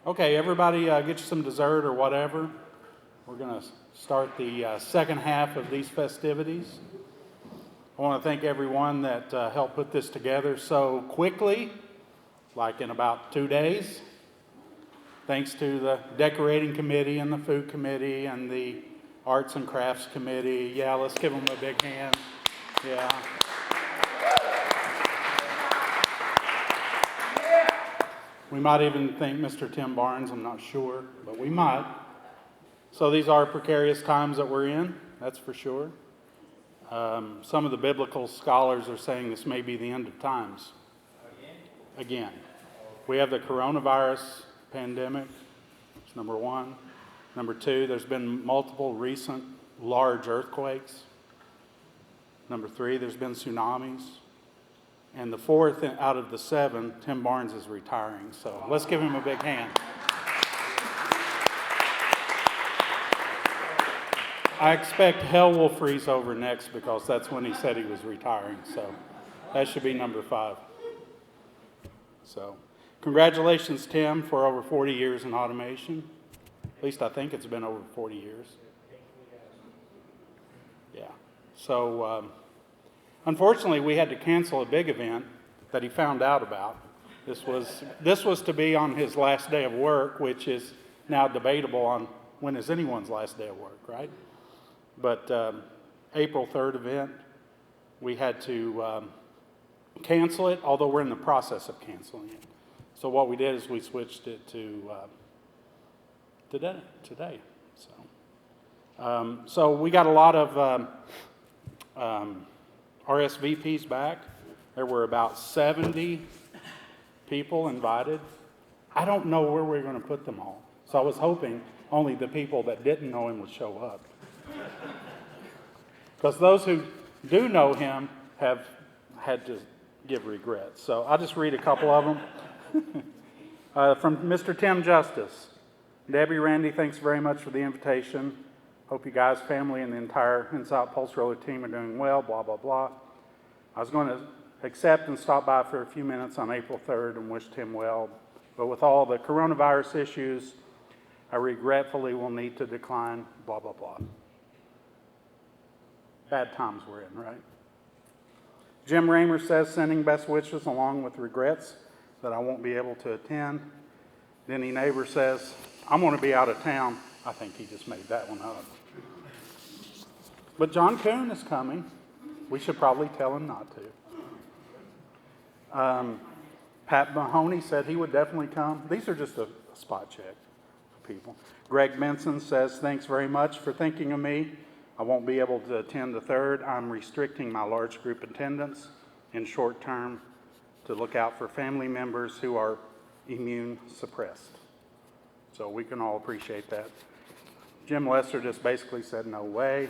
Okay, everybody get you some dessert or whatever. We're going to start the second half of these festivities. I want to thank everyone that helped put this together so quickly, like in about 2 days. Thanks to the decorating committee and the food committee and the arts and crafts committee. Yeah, let's give them a big hand. Yeah. We might even thank Mr. Tim Barnes, I'm not sure, but we might. So these are precarious times that we're in, that's for sure. Some of the biblical scholars are saying this may be the end of times. Again. We have the coronavirus pandemic, that's number one. Number two, there's been multiple recent large earthquakes. Number three, there's been tsunamis. And the fourth out of the seven, Tim Barnes is retiring. So let's give him a big hand. I expect hell will freeze over next because that's when he said he was retiring. So that should be number 5. So congratulations, Tim, for over 40 years in automation. At least I think it's been over 40 years. Yeah. So unfortunately, we had to cancel a big event that he found out about. This was to be on his last day of work, which is now debatable on when is anyone's last day of work, right? But April 3rd event, we had to cancel it, although we're in the process of canceling it. So what we did is we switched it to today. So we got a lot of RSVPs back. There were about 70 people invited. I don't know where we're going to put them all. So I was hoping only the people that didn't know him would show up. Because those who do know him have had to give regrets. So I'll just read a couple of them. From Mr. Tim Justice. Debbie, Randy, thanks very much for the invitation. Hope you guys, family, and the entire Insight Pulse Roller team are doing well, blah, blah, blah. I was going to accept and stop by for a few minutes on April 3rd and wish Tim well. But with all the coronavirus issues, I regretfully will need to decline, blah, blah, blah. Bad times we're in, right? Jim Raymer says, sending best wishes along with regrets that I won't be able to attend. Denny Neighbor says, I'm going to be out of town. I think he just made that one up. But John Kuhn is coming. We should probably tell him not to. Pat Mahoney said he would definitely come. These are just a spot check for people. Greg Benson says, thanks very much for thinking of me. I won't be able to attend the 3rd. I'm restricting my large group attendance in short term to look out for family members who are immune suppressed. So we can all appreciate that. Jim Lester just basically said, no way.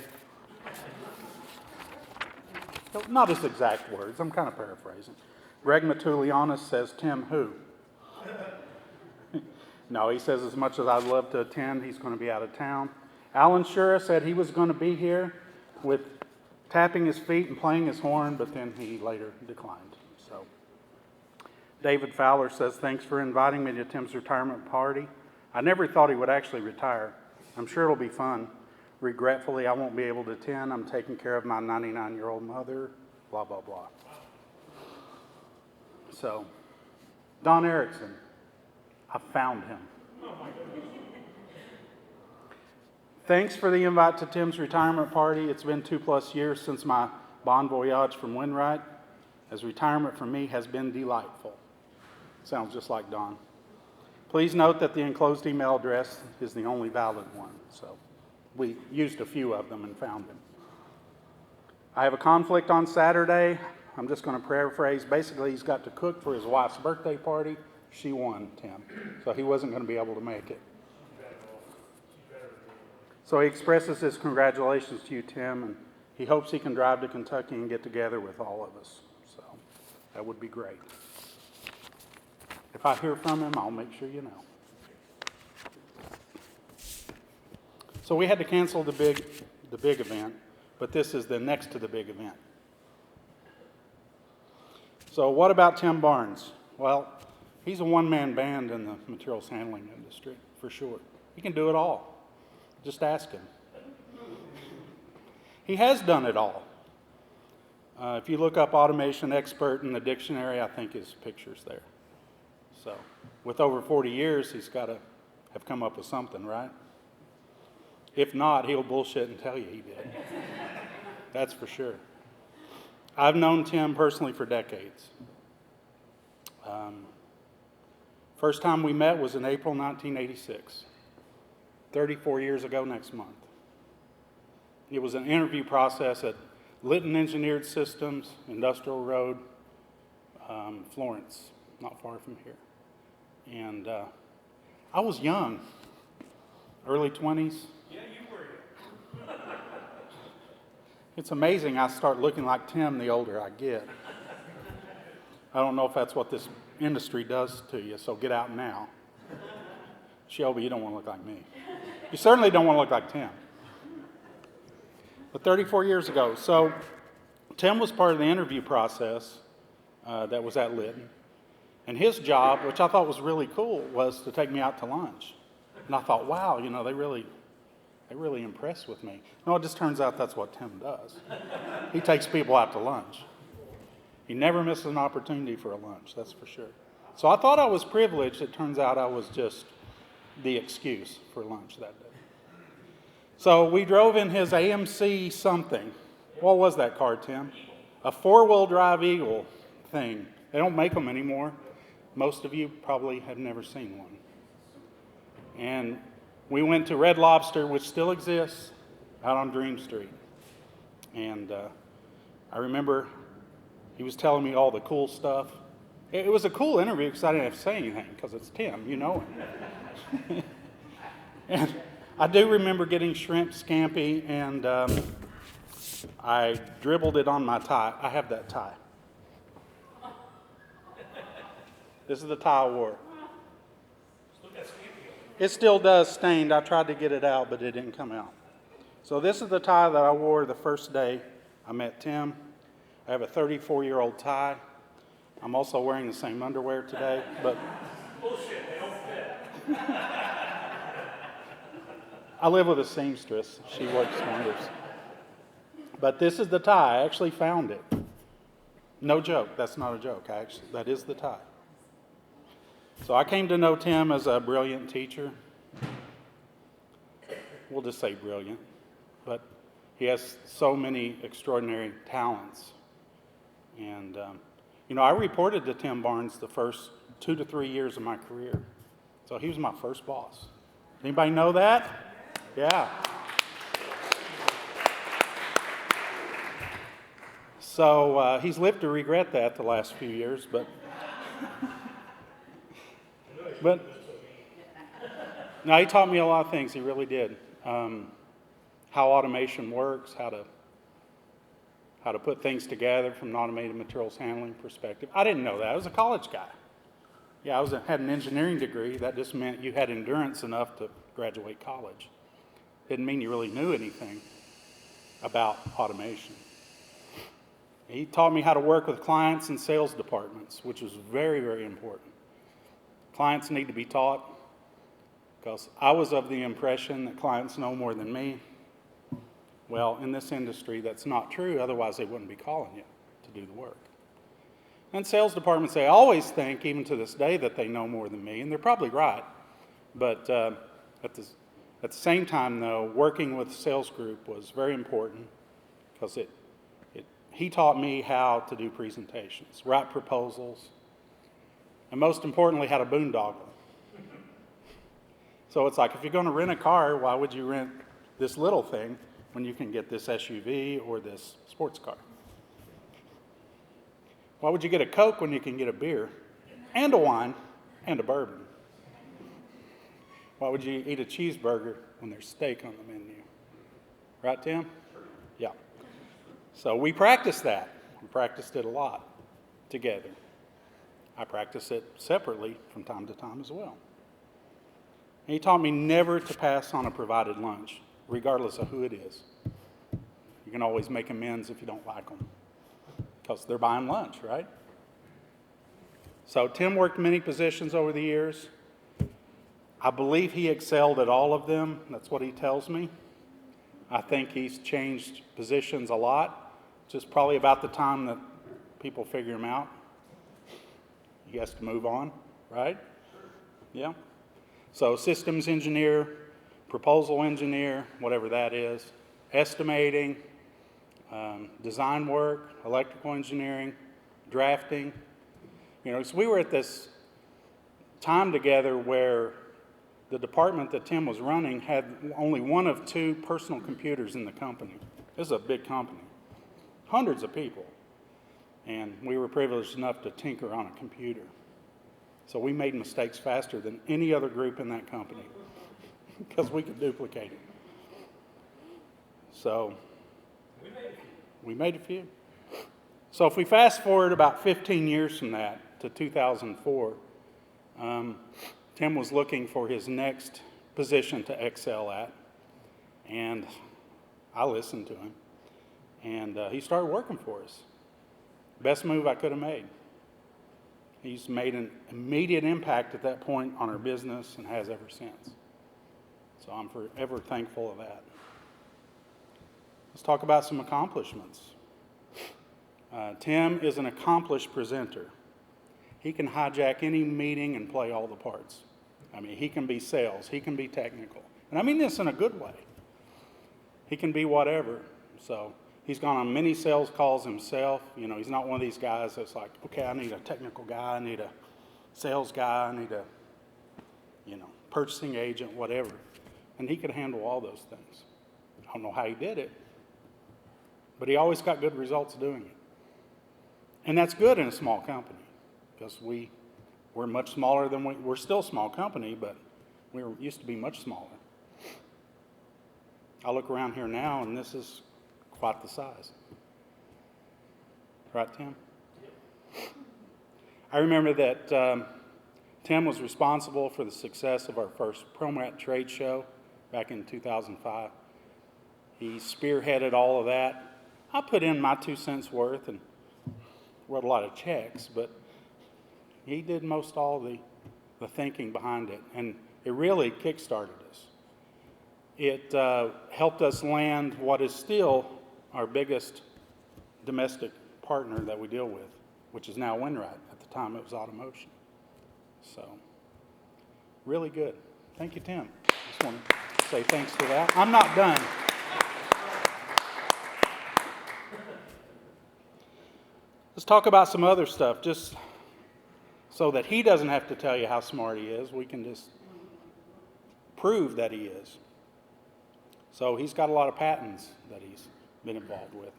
Not his exact words, I'm kind of paraphrasing. Greg Matulianis says, Tim who? No, he says as much as I'd love to attend, he's going to be out of town. Alan Shura said he was going to be here with tapping his feet and playing his horn, but then he later declined. So, David Fowler says, thanks for inviting me to Tim's retirement party. I never thought he would actually retire. I'm sure it'll be fun. Regretfully, I won't be able to attend. I'm taking care of my 99-year-old mother, blah, blah, blah. So, Don Erickson, I found him. Thanks for the invite to Tim's retirement party. It's been 2+ years since my bon voyage from Windwright, as retirement for me has been delightful. Sounds just like Don. Please note that the enclosed email address is the only valid one. So we used a few of them and found them. I have a conflict on Saturday. I'm just going to paraphrase. Basically, he's got to cook for his wife's birthday party. She won, Tim. So he wasn't going to be able to make it. So he expresses his congratulations to you, Tim, and he hopes he can drive to Kentucky and get together with all of us. So that would be great. If I hear from him, I'll make sure you know. So we had to cancel the big event, but this is the next to the big event. So what about Tim Barnes? Well, He's a one-man band in the materials handling industry, for sure. He can do it all. Just ask him. He has done it all. If you look up automation expert in the dictionary, I think his picture's there. So, with over 40 years, he's got to have come up with something, right? If not, he'll bullshit and tell you he did. That's for sure. I've known Tim personally for decades. First time we met was in April 1986, 34 years ago next month. It was an interview process at Litton Engineered Systems, Industrial Road, Florence, not far from here. And I was young, early 20s. Yeah, you were. It's amazing I start looking like Tim the older I get. I don't know if that's what this industry does to you, so get out now. Shelby, you don't want to look like me. You certainly don't want to look like Tim. But 34 years ago, so Tim was part of the interview process that was at Litton. And his job, which I thought was really cool, was to take me out to lunch. And I thought, wow, you know, they really impressed with me. No, it just turns out that's what Tim does. He takes people out to lunch. He never misses an opportunity for a lunch, that's for sure. So I thought I was privileged. It turns out I was just the excuse for lunch that day. So we drove in his AMC something. What was that car, Tim? A four-wheel drive Eagle thing. They don't make them anymore. Most of you probably have never seen one. And we went to Red Lobster, which still exists, out on Dream Street. And I remember he was telling me all the cool stuff. It was a cool interview because I didn't have to say anything because it's Tim, you know him. And I do remember getting shrimp scampi, and I dribbled it on my tie. I have that tie. This is the tie I wore. It still does stained. I tried to get it out, but it didn't come out. So this is the tie that I wore the first day I met Tim. I have a 34-year-old tie. I'm also wearing the same underwear today, but Bullshit, they don't fit. I live with a seamstress. She works wonders. But this is the tie. I actually found it. No joke. That's not a joke. That is the tie. So I came to know Tim as a brilliant teacher. We'll just say brilliant. But he has so many extraordinary talents. And, you know, I reported to Tim Barnes the first 2 to 3 years of my career. So he was my first boss. Anybody know that? Yeah. So he's lived to regret that the last few years, but no, he taught me a lot of things. He really did. How automation works, how to put things together from an automated materials handling perspective. I didn't know that. I was a college guy. Yeah, had an engineering degree. That just meant you had endurance enough to graduate college. Didn't mean you really knew anything about automation. He taught me how to work with clients and sales departments, which was very, very important. Clients need to be taught because I was of the impression that clients know more than me. Well, in this industry, that's not true. Otherwise, they wouldn't be calling you to do the work. And sales departments, they always think, even to this day, that they know more than me, and they're probably right. But at the same time, though, working with the sales group was very important because he taught me how to do presentations, write proposals, and most importantly, how to boondoggle. So it's like, if you're going to rent a car, why would you rent this little thing when you can get this SUV or this sports car? Why would you get a Coke when you can get a beer and a wine and a bourbon? Why would you eat a cheeseburger when there's steak on the menu? Right, Tim? Yeah. So we practiced that. We practiced it a lot together. I practice it separately from time to time as well. And he taught me never to pass on a provided lunch, regardless of who it is. You can always make amends if you don't like them, because they're buying lunch, right? So Tim worked many positions over the years. I believe he excelled at all of them. That's what he tells me. I think he's changed positions a lot. Just probably about the time that people figure him out. He has to move on, right? Yeah. So systems engineer, proposal engineer, whatever that is, estimating, design work, electrical engineering, drafting. So we were at this time together where the department that Tim was running had only one of two personal computers in the company. This is a big company, hundreds of people. And we were privileged enough to tinker on a computer. So we made mistakes faster than any other group in that company because we could duplicate it. So we made a few. So if we fast forward about 15 years from that to 2004, Tim was looking for his next position to excel at, and I listened to him, and he started working for us. Best move I could have made. He's made an immediate impact at that point on our business and has ever since. So I'm forever thankful of that. Let's talk about some accomplishments. Tim is an accomplished presenter. He can hijack any meeting and play all the parts. I mean, he can be sales, he can be technical. And I mean this in a good way. He can be whatever. So he's gone on many sales calls himself. He's not one of these guys that's like, okay, I need a technical guy, I need a sales guy, I need a, purchasing agent, whatever. And he could handle all those things. I don't know how he did it, but he always got good results doing it. And that's good in a small company because we're much smaller than we're still a small company, but we used to be much smaller. I look around here now, and this is quite the size. Right, Tim? I remember that Tim was responsible for the success of our first ProMat trade show back in 2005. He spearheaded all of that. I put in my 2 cents worth and wrote a lot of checks, but he did most all the thinking behind it, and it really kick-started us. It helped us land what is still our biggest domestic partner that we deal with, which is now Winride. At the time, it was Automotion. So, really good. Thank you, Tim. Just want to say thanks for that. I'm not done. Let's talk about some other stuff, just so that he doesn't have to tell you how smart he is. We can just prove that he is. So he's got a lot of patents that he's been involved with.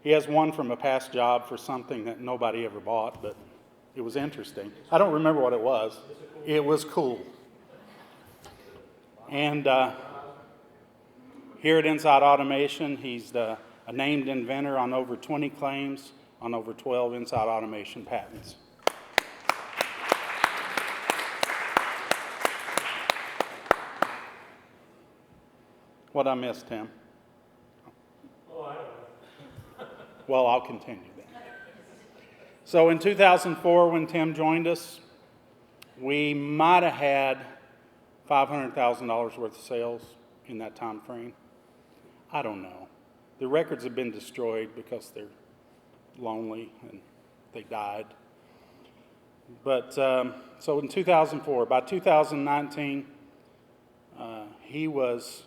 He has one from a past job for something that nobody ever bought, but it was interesting. I don't remember what it was. It was cool. And here at Inside Automation, he's a named inventor on over 20 claims on over 12 Inside Automation patents. What I missed, Tim? Oh, I don't know. Well, I'll continue then. So in 2004, when Tim joined us, we might have had $500,000 worth of sales in that time frame. I don't know. The records have been destroyed because they're lonely and they died. But so in 2004, by 2019, he was,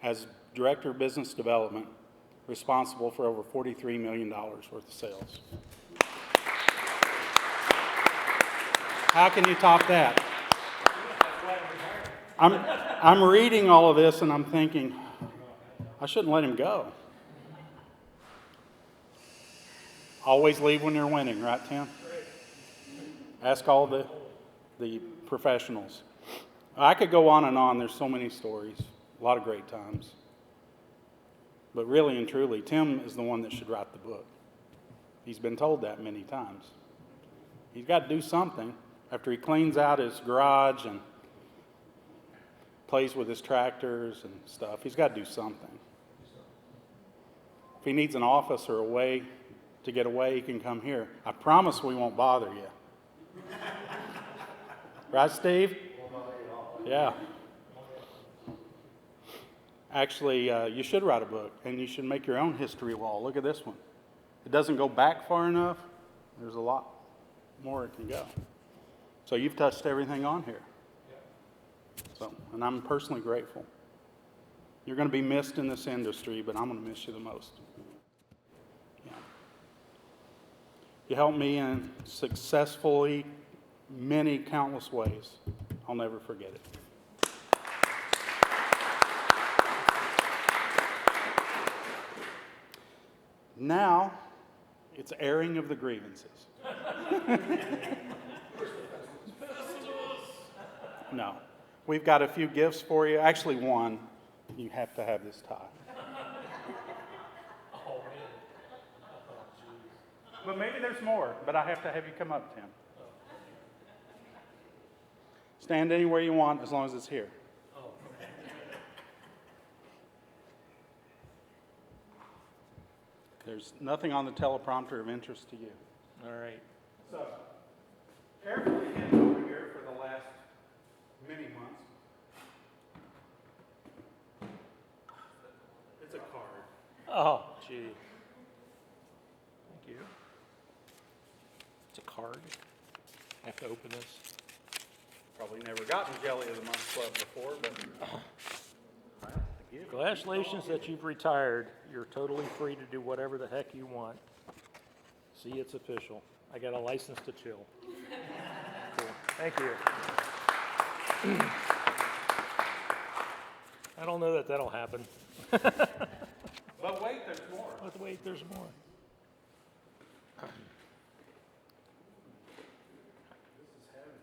as Director of Business Development, responsible for over $43 million worth of sales. How can you top that? I'm reading all of this and I'm thinking, I shouldn't let him go. Always leave when you're winning, right, Tim? Ask all the professionals. I could go on and on. There's so many stories, a lot of great times. But really and truly, Tim is the one that should write the book. He's been told that many times. He's got to do something after he cleans out his garage and plays with his tractors and stuff. He's got to do something. If he needs an office or a way to get away, he can come here. I promise we won't bother you. Right, Steve? Yeah. Actually, you should write a book, and you should make your own history wall. Look at this one. It doesn't go back far enough. There's a lot more it can go. So you've touched everything on here. So, and I'm personally grateful. You're going to be missed in this industry, but I'm going to miss you the most. Yeah. You helped me in successfully many countless ways. I'll never forget it. Now, it's airing of the grievances. No. We've got a few gifts for you. Actually, one. You have to have this tie. But maybe there's more, but I have to have you come up, Tim. Stand anywhere you want as long as it's here. There's nothing on the teleprompter of interest to you. All right. So, carefully hidden over here for the last many months. It's a card. Oh, gee. Thank you. It's a card. I have to open this. Probably never gotten Jelly of the Month Club before, but Congratulations that you've retired. You're totally free to do whatever the heck you want. See, it's official. I got a license to chill. Cool. Thank you. I don't know that that'll happen. But wait, there's more. But wait, there's more. This is heavy.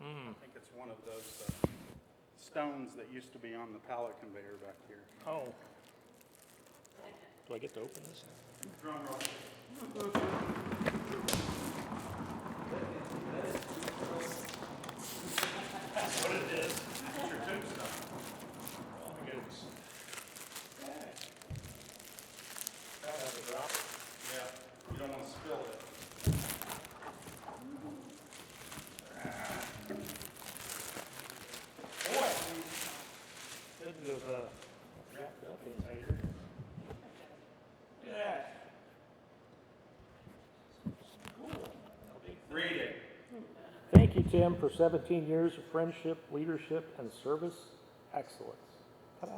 I think it's one of those stones that used to be on the pallet conveyor back here. Oh. Do I get to open this? Drum roll. That's what it is. It's your tombstone. Oh my goodness. Yeah, you don't want to spill it. It was wrapped up in here. Yeah. Read it. Thank you, Tim, for 17 years of friendship, leadership, and service excellence. Ta-da.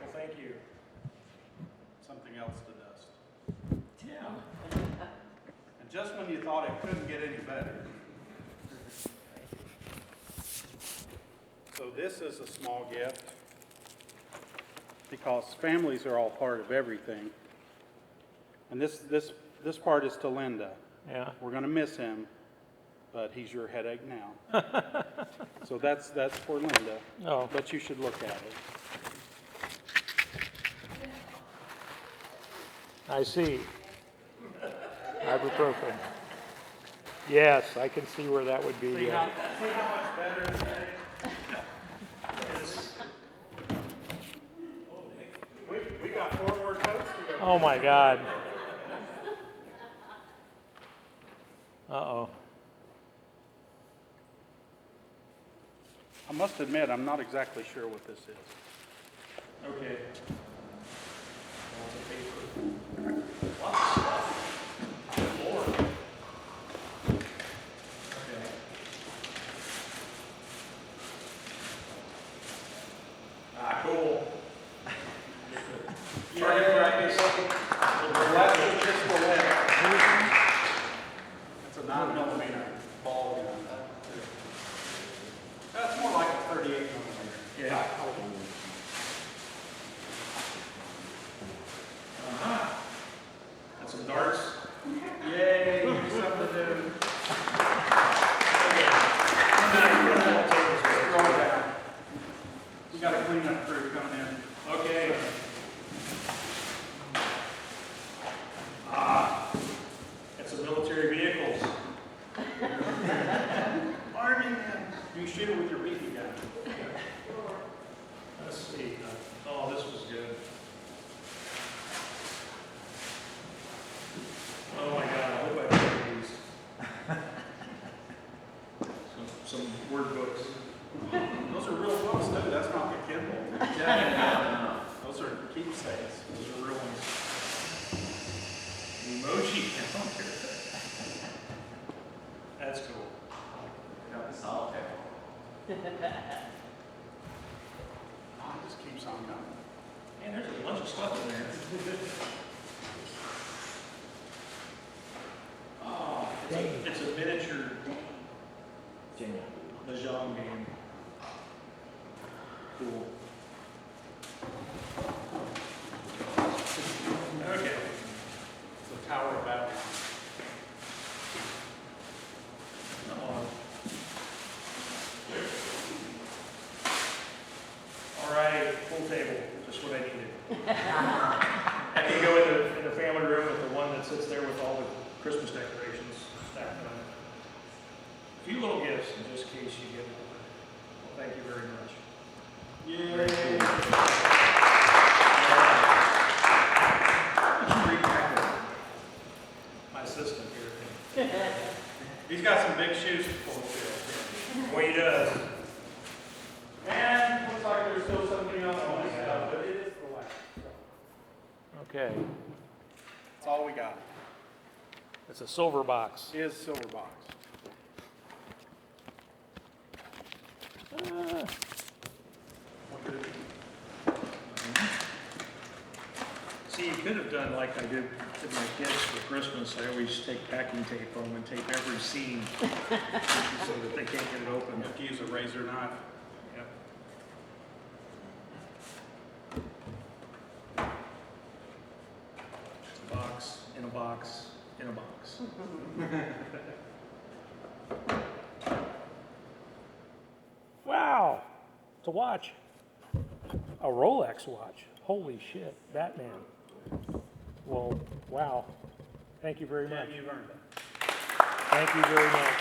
Well, thank you. Something else to dust. Tim. And just when you thought it couldn't get any better. So this is a small gift because families are all part of everything. And this part is to Linda. Yeah. We're going to miss him, but he's your headache now. So that's for Linda. Oh. But you should look at it. I see. Ibuprofen. Yes, I can see where that would be. See how much better it is? We got 4 more coats to go. Oh my God. Uh-oh. I must admit, I'm not exactly sure what this is. Okay. Cool. Target practice. Left is just for left. It's a 9mm ball gun. That's more like a 38mm. Yeah. That's some darts. Yay, something to do. Scroll down. We got a cleanup crew coming in. Okay. That's some military vehicles. Army man. You shoot it with your BB gun. Let's see. Oh, this was good. It's a miniature mahjong game. Cool. Okay. The Tower of Babel. All right, full table, just what I needed. I can go in the family room with the one that sits there with all the Christmas decorations stacked on it. A few little gifts in just case you get older. Well, thank you very much. Very cool. My assistant here. He's got some big shoes to pull too. Well, he does. And looks like there's still something else on this stuff, but it is the last. Okay, That's all we got. it's a silver box. Is silver box. See, you could have done like I did to my kids for Christmas. I always take packing tape home and tape every scene so that they can't get it open. You have to use a razor knife. Yep. It's a box, in a box, in a box. Wow, it's a watch. A Rolex watch. Holy shit, Batman. Well, wow. Thank you very much. Yeah, you've earned it. Thank you very much.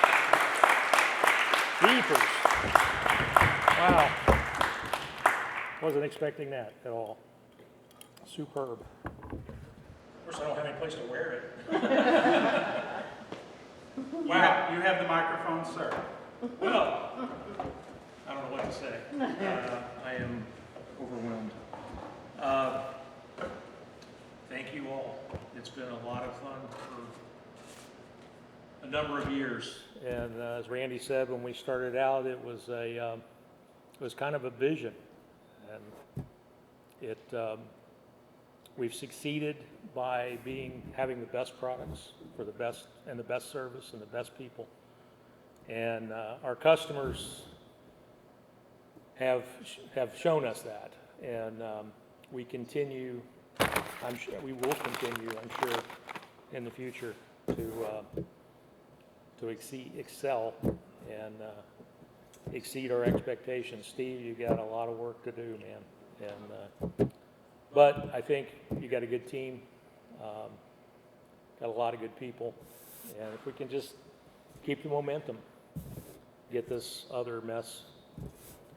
Beepers. Wow. Wasn't expecting that at all. Superb. Of course, I don't have any place to wear it. Wow, you have the microphone, sir. Well, I don't know what to say. I am overwhelmed. Thank you all. It's been a lot of fun for a number of years. And as Randy said, when we started out, it was kind of a vision, and we've succeeded by having the best products for the best service and the best people. And our customers have shown us that, and we continue. We will continue. I'm sure in the future to excel and exceed our expectations. Steve, you got a lot of work to do, man. And but I think you got a good team. Got a lot of good people, and if we can just keep the momentum, get this other mess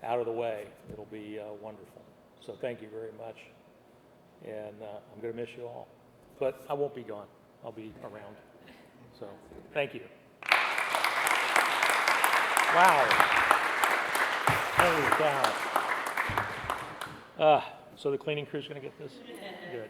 out of the way, it'll be wonderful. So thank you very much, and I'm going to miss you all, but I won't be gone. I'll be around. So thank you. Wow. Holy cow. So the cleaning crew's going to get this? Good.